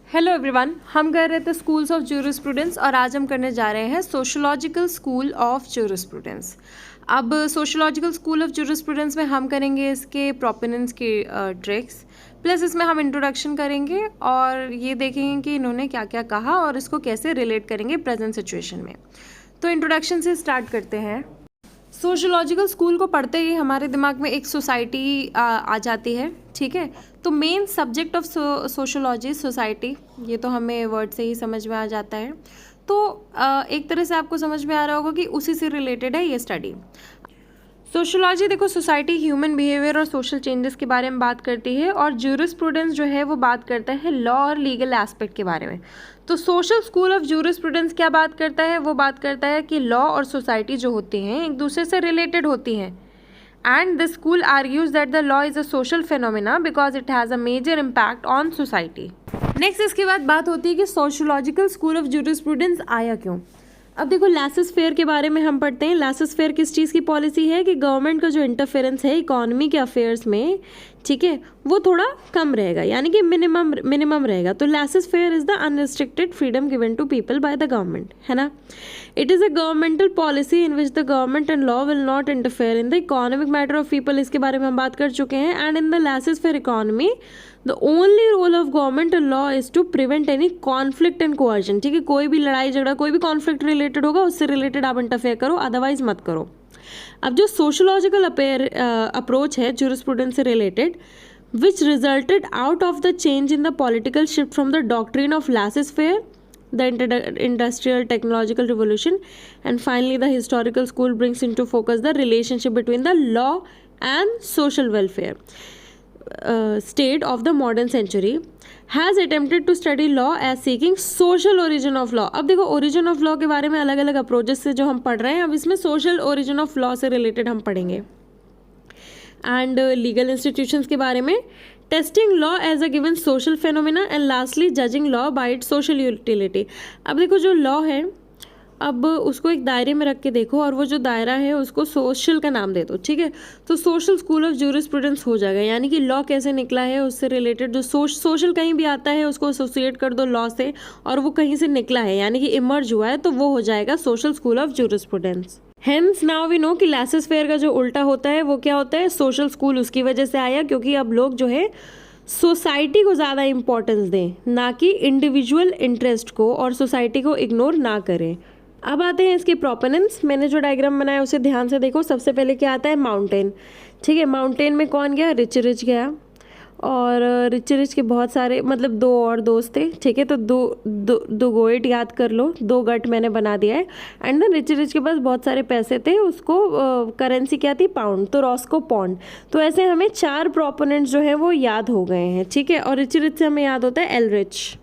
Hello everyone, हम कर रहे थे स्कूल्स ऑफ ज्यूरिस्प्रूडेंस और आज हम करने जा रहे हैं सोशोलॉजिकल स्कूल ऑफ ज्यूरिस्प्रूडेंस। अब सोशोलॉजिकल स्कूल ऑफ ज्यूरिस्प्रूडेंस में हम करेंगे इसके प्रोपोनेंट्स की ट्रिक्स, प्लस इसमें हम इंट्रोडक्शन करेंगे और ये देखेंगे कि इन्होंने क्या क्या कहा और इसको कैसे रिलेट करेंगे प्रेजेंट सिचुएशन में। तो इंट्रोडक्शन से स्टार्ट करते हैं। सोशोलॉजिकल स्कूल को पढ़ते ही हमारे दिमाग में एक सोसाइटी आ जाती है, ठीक है। तो main subject of sociology society, ये तो हमें वर्ड से ही समझ में आ जाता है। तो एक तरह से आपको समझ में आ रहा होगा कि उसी से रिलेटेड है ये स्टडी। सोशोलॉजी देखो सोसाइटी, ह्यूमन बिहेवियर और सोशल चेंजेस के बारे में बात करती है और ज्यूरिस्प्रूडेंस जो है वो बात करता है लॉ और लीगल एस्पेक्ट के बारे में। तो सोशल स्कूल ऑफ ज्यूरिस्प्रूडेंस क्या बात करता है, वो बात करता है कि लॉ और सोसाइटी जो होती हैं एक दूसरे से रिलेटेड होती हैं। And the school argues that the law is a social phenomena because it has a major impact on society. Next इसके बाद बात होती है कि सोशोलॉजिकल स्कूल ऑफ ज्यूरिस्प्रूडेंस आया क्यों। अब देखो लासेस फेयर के बारे में हम पढ़ते हैं। लासेस फेयर किस चीज़ की पॉलिसी है कि गवर्नमेंट का जो इंटरफेरेंस है इकोनॉमी के अफेयर्स में, ठीक है, वो थोड़ा कम रहेगा, यानी कि मिनिमम रहेगा। तो laissez faire is the unrestricted freedom given to people by the government, है ना। It is a governmental policy in which the government and law will not interfere in the economic matter of people. इसके बारे में हम बात कर चुके हैं। And in the laissez faire economy the only role of government and law is to prevent any conflict and coercion, ठीक है। कोई भी लड़ाई झगड़ा, कोई भी कॉन्फ्लिक्ट रिलेटेड होगा उससे रिलेटेड आप इंटरफेयर करो, अदरवाइज मत करो। अब जो सोशोलॉजिकल अप्रोच है ज्यूरिस्प्रूडेंस से related, which resulted out of the change in the political shift from the doctrine of laissez-faire, the industrial technological revolution, and finally the historical school brings into focus the relationship between the law and social welfare state of the modern century, has attempted to study law as seeking social origin of law। अब देखो origin of law के बारे में अलग अलग approaches से जो हम पढ़ रहे हैं, अब इसमें social origin of law से related हम पढ़ेंगे। एंड लीगल इंस्टीट्यूशंस के बारे में, testing law as a given social phenomena, and lastly judging law by its social utility. अब देखो जो लॉ है, अब उसको एक दायरे में रख के देखो और वो जो दायरा है उसको सोशल का नाम दे दो, ठीक है। तो सोशल स्कूल ऑफ ज्यूरिस्प्रूडेंस हो जाएगा, यानी कि लॉ कैसे निकला है उससे रिलेटेड जो सोशल कहीं भी आता है उसको एसोसिएट कर दो लॉ से, और वो कहीं से निकला है यानी कि इमर्ज हुआ है, तो वो हो जाएगा social school of jurisprudence. Hence now we know कि लासेस फेयर का जो उल्टा होता है वो क्या होता है, सोशल स्कूल। उसकी वजह से आया क्योंकि अब लोग जो है सोसाइटी को ज़्यादा इंपॉर्टेंस दें, ना कि इंडिविजुअल इंटरेस्ट को, और सोसाइटी को इग्नोर ना करें। अब आते हैं इसके प्रोपोनेंट्स। मैंने जो डायग्राम बनाया उसे ध्यान से देखो। सबसे पहले क्या आता है, माउंटेन, ठीक है। माउंटेन में कौन गया, रिच गया, और रिच के बहुत सारे मतलब दो और दोस्त थे, ठीक है। तो दो गोइट याद कर लो, दो गट मैंने बना दिया है। एंड देन रिच के पास बहुत सारे पैसे थे, उसको करेंसी क्या थी, पाउंड, तो रॉस्को पॉन्ड। तो ऐसे हमें 4 प्रोपोनेंट्स जो है वो याद हो गए हैं, ठीक है। और रिच से हमें याद होता है एलरिच।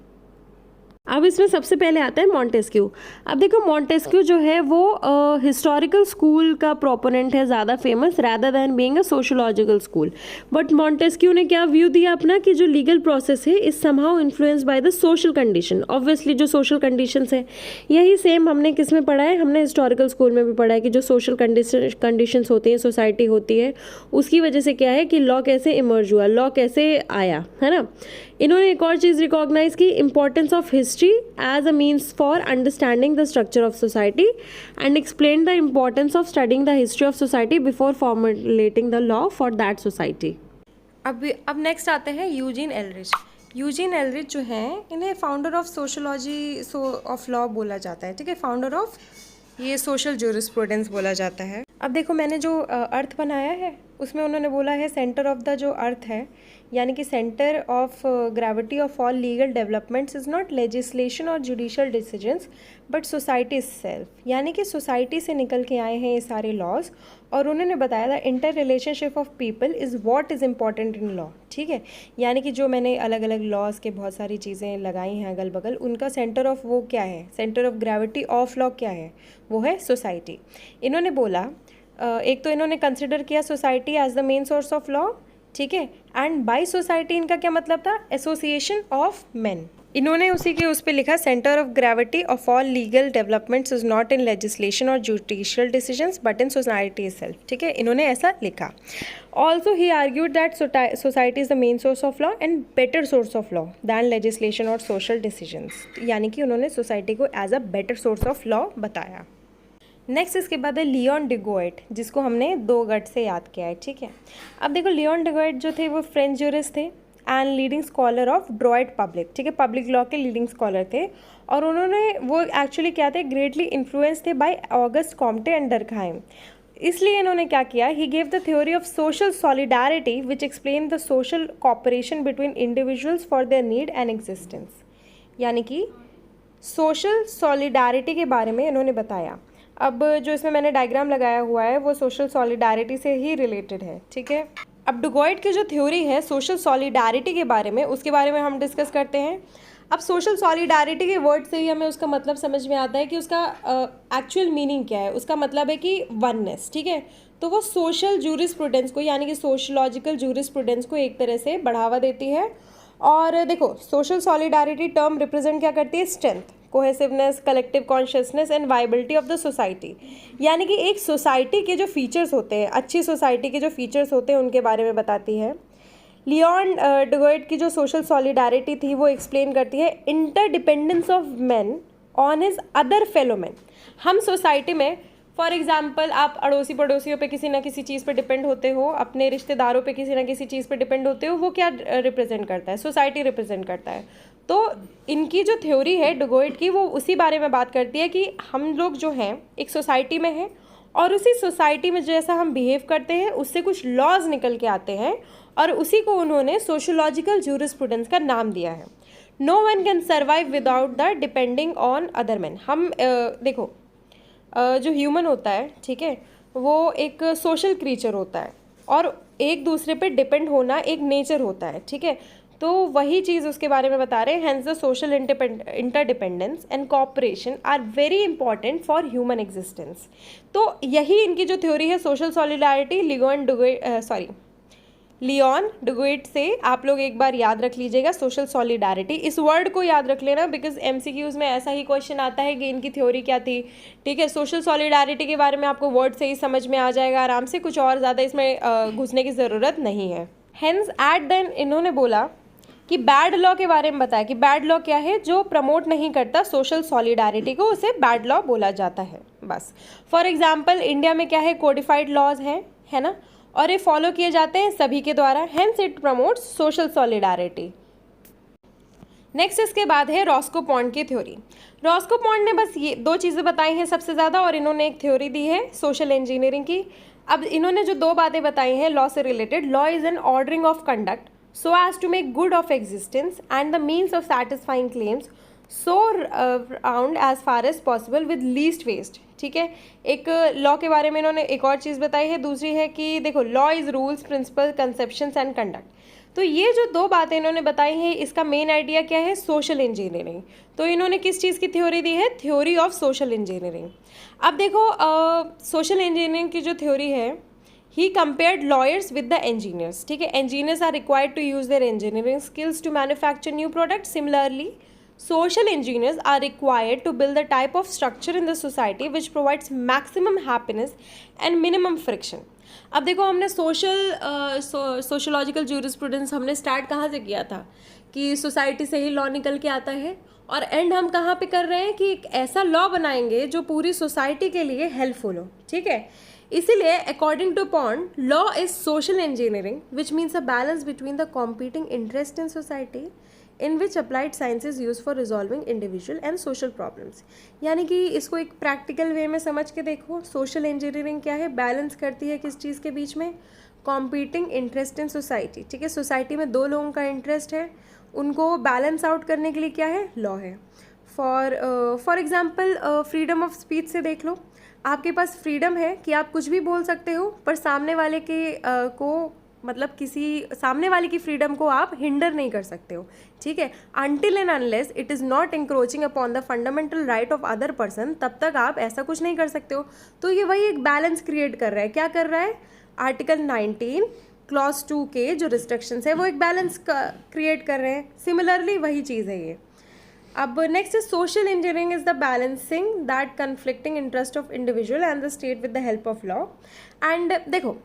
अब इसमें सबसे पहले आता है मॉन्टेस्क्यू। अब देखो मॉन्टेस्क्यू जो है वो हिस्टोरिकल स्कूल का प्रोपोनेंट है, ज़्यादा famous rather than being a sociological school. But Montesquieu ने क्या व्यू दिया अपना कि जो लीगल प्रोसेस है is somehow influence by the social condition. Obviously जो सोशल कंडीशंस है, यही सेम हमने किस में पढ़ा है, हमने हिस्टोरिकल स्कूल में भी पढ़ा है कि जो सोशल कंडीशंस होती हैं, सोसाइटी होती है, उसकी वजह से क्या है कि लॉ कैसे इमर्ज हुआ, लॉ कैसे आया, है ना। इन्होंने एक और चीज़ रिकॉग्नाइज की, importance of history as a means for understanding the structure of society, and explain the importance of studying the history of society before formulating the law for that society. अब नेक्स्ट आते हैं Eugen Ehrlich. Eugen Ehrlich जो हैं, इन्हें founder of sociology of law बोला जाता है, ठीक है। फाउंडर ऑफ ये सोशल ज्यूरिस्प्रूडेंस बोला जाता है। अब देखो मैंने जो अर्थ बनाया है उसमें उन्होंने बोला है सेंटर ऑफ द जो अर्थ है, यानी कि centre of gravity of all legal developments is not legislation और judicial decisions but society self, यानी कि सोसाइटी से निकल के आए हैं ये सारे लॉज। और उन्होंने बताया था inter relationship of people is what is important in law, ठीक है। यानी कि जो मैंने अलग अलग लॉज के बहुत सारी चीज़ें लगाई हैं अगल बगल, उनका सेंटर ऑफ वो क्या है, centre of gravity of law क्या है, वो है सोसाइटी। इन्होंने बोला एक तो इन्होंने कंसिडर किया society as the main source of law, ठीक है। एंड बाई सोसाइटी इनका क्या मतलब था, एसोसिएशन ऑफ मेन। इन्होंने उसी के उस पर लिखा centre of gravity of all legal developments is not in legislation और judicial decisions but in society self, ठीक है, इन्होंने ऐसा लिखा। Also he argued that society is the main source of law and better source of law than legislation और social decisions, यानी कि उन्होंने सोसाइटी को as a better source of law बताया। नेक्स्ट इसके बाद है लियोन डिगोइट, जिसको हमने 2 गट से याद किया है, ठीक है। अब देखो लियोन डिगोइट जो थे वो फ्रेंच ज्यूरिस्ट थे and leading scholar of droit public, ठीक है, पब्लिक लॉ के लीडिंग स्कॉलर थे। और उन्होंने वो एक्चुअली क्या थे, ग्रेटली इन्फ्लुएंस थे by Auguste Comte and Durkheim. इसलिए इन्होंने क्या किया, he gave the theory of social solidarity which explain the social cooperation between individuals for their need and existence, यानी कि सोशल सॉलिडारिटी के बारे में इन्होंने बताया। अब जो इसमें मैंने डायग्राम लगाया हुआ है वो सोशल सॉलिडारिटी से ही रिलेटेड है, ठीक है। अब डिगोइट की जो थ्योरी है सोशल सॉलिडारिटी के बारे में, उसके बारे में हम डिस्कस करते हैं। अब सोशल सॉलिडारिटी के वर्ड से ही हमें उसका मतलब समझ में आता है कि उसका एक्चुअल मीनिंग क्या है। उसका मतलब है कि वननेस, ठीक है। तो वो सोशल जूरिस्प्रूडेंस को, यानी कि सोशलॉजिकल जूरिस्प्रूडेंस को एक तरह से बढ़ावा देती है। और देखो सोशल सॉलिडारिटी टर्म रिप्रेजेंट क्या करती है, strength, cohesiveness, collective consciousness and viability of the society, यानी कि एक सोसाइटी के जो फीचर्स होते हैं, अच्छी सोसाइटी के जो फीचर्स होते हैं उनके बारे में बताती है। लियोन डिगोइट की जो सोशल सॉलिडारिटी थी वो एक्सप्लेन करती है interdependence of man on his other fellow man. हम सोसाइटी में फॉर एग्जाम्पल आप अड़ोसी पड़ोसियों पे किसी ना किसी चीज़ पे डिपेंड होते हो, अपने रिश्तेदारों पे किसी ना किसी चीज़ पे डिपेंड होते हो, वो क्या रिप्रेजेंट करता है, सोसाइटी रिप्रेजेंट करता है। तो इनकी जो थ्योरी है डिगोइट की वो उसी बारे में बात करती है कि हम लोग जो हैं एक सोसाइटी में हैं और उसी सोसाइटी में जैसा हम बिहेव करते हैं उससे कुछ लॉज निकल के आते हैं और उसी को उन्होंने सोशोलॉजिकल जूरिस्प्रूडेंस का नाम दिया है। No one can survive without the depending on other man. हम देखो जो ह्यूमन होता है, ठीक है, वो एक सोशल क्रीचर होता है और एक दूसरे पे डिपेंड होना एक नेचर होता है, ठीक है। तो वही चीज़ उसके बारे में बता रहे हैं। Hence the social interdependence and cooperation are very important for human existence. तो यही इनकी जो थ्योरी है सोशल सॉलिडारिटी, लियोन डिगोइट से आप लोग एक बार याद रख लीजिएगा सोशल सॉलिडारिटी। इस वर्ड को याद रख लेना बिकॉज एमसीक्यूज में ऐसा ही क्वेश्चन आता है कि इनकी थ्योरी क्या थी, ठीक है। सोशल सॉलिडारिटी के बारे में आपको वर्ड से ही समझ में आ जाएगा आराम से, कुछ और ज़्यादा इसमें घुसने की ज़रूरत नहीं है। हेंस एट देन इन्होंने बोला कि बैड लॉ के बारे में बताया कि बैड लॉ क्या है, जो प्रमोट नहीं करता सोशल सॉलिडारिटी को उसे बैड लॉ बोला जाता है, बस। फॉर एग्जाम्पल इंडिया में क्या है, कोडिफाइड लॉज हैं, है ना, और ये फॉलो किए जाते हैं सभी के द्वारा, hence it promotes social solidarity. Next इसके बाद है रॉस्को पॉन्ड की थ्योरी। रॉस्को पॉन्ड ने बस ये 2 चीज़ें बताई हैं सबसे ज़्यादा और इन्होंने एक थ्योरी दी है सोशल इंजीनियरिंग की। अब इन्होंने जो 2 बातें बताई हैं लॉ से related, law is an ordering of conduct so as to make good of existence and the means of satisfying claims so round as far as possible with least waste, ठीक है। एक लॉ के बारे में इन्होंने एक और चीज़ बताई है, दूसरी है कि देखो law is rules, principle, conceptions and conduct. तो ये जो 2 बातें इन्होंने बताई हैं इसका मेन आइडिया क्या है, सोशल इंजीनियरिंग। तो इन्होंने किस चीज़ की थ्योरी दी है, थ्योरी ऑफ सोशल इंजीनियरिंग। अब देखो सोशल इंजीनियरिंग की जो थ्योरी है He compared lawyers with the engineers, ठीक है। Engineers are required to use their engineering skills to manufacture new products. Similarly, social engineers are required to build the type of structure in the society which provides maximum happiness and minimum friction. अब देखो हमने sociological jurisprudence हमने start कहाँ से किया था कि society से ही लॉ निकल के आता है और एंड हम कहाँ पे कर रहे हैं कि एक ऐसा लॉ बनाएंगे जो पूरी सोसाइटी के लिए हेल्पफुल हो, ठीक है। इसीलिए according to Pound law is social engineering which means a balance between the competing interest in society in which applied science is use for resolving individual and social problems. यानी कि इसको एक प्रैक्टिकल वे में समझ के देखो, social engineering क्या है, बैलेंस करती है किस चीज़ के बीच में, कॉम्पीटिंग इंटरेस्ट इन सोसाइटी, ठीक है। सोसाइटी में 2 लोगों का इंटरेस्ट है, उनको बैलेंस आउट करने के लिए क्या है, लॉ है। For example freedom of speech से देख लो, आपके पास फ्रीडम है कि आप कुछ भी बोल सकते हो पर सामने वाले के को मतलब किसी सामने वाले की फ्रीडम को आप हिंडर नहीं कर सकते हो, ठीक है। Until and unless it is not encroaching upon the fundamental right of other person, तब तक आप ऐसा कुछ नहीं कर सकते हो। तो ये वही एक बैलेंस क्रिएट कर रहा है, क्या कर रहा है, आर्टिकल 19 क्लॉज 2 के जो रिस्ट्रिक्शंस है वो एक बैलेंस क्रिएट कर रहे हैं। सिमिलरली वही चीज़ है ये। अब next is social engineering is the balancing that conflicting interest of individual and the state with the help of law. And देखो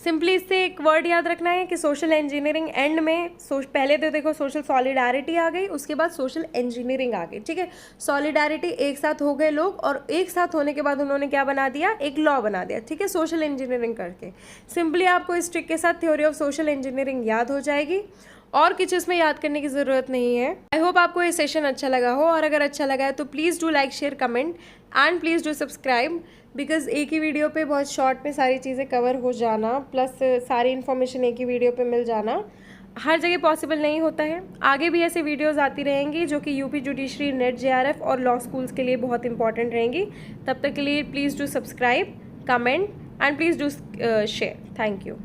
सिंपली इससे एक वर्ड याद रखना है कि सोशल इंजीनियरिंग एंड में पहले तो देखो सोशल सॉलिडारिटी आ गई, उसके बाद सोशल इंजीनियरिंग आ गई, ठीक है। सॉलिडारिटी एक साथ हो गए लोग, और एक साथ होने के बाद उन्होंने क्या बना दिया, एक लॉ बना दिया, ठीक है, सोशल इंजीनियरिंग करके। सिंपली आपको इस ट्रिक के साथ थ्योरी ऑफ सोशल इंजीनियरिंग याद हो जाएगी और कुछ इसमें याद करने की ज़रूरत नहीं है। आई होप आपको ये सेशन अच्छा लगा हो, और अगर अच्छा लगा है तो please do like share comment and please do subscribe, because एक ही वीडियो पे बहुत शॉर्ट में सारी चीज़ें कवर हो जाना प्लस सारी इन्फॉर्मेशन एक ही वीडियो पे मिल जाना हर जगह पॉसिबल नहीं होता है। आगे भी ऐसे वीडियोस आती रहेंगी जो कि यूपी जुडिशरी, नेट, जेआरएफ और लॉ स्कूल्स के लिए बहुत इंपॉर्टेंट रहेंगी। तब तक के लिए please do subscribe, comment and please do share. Thank you.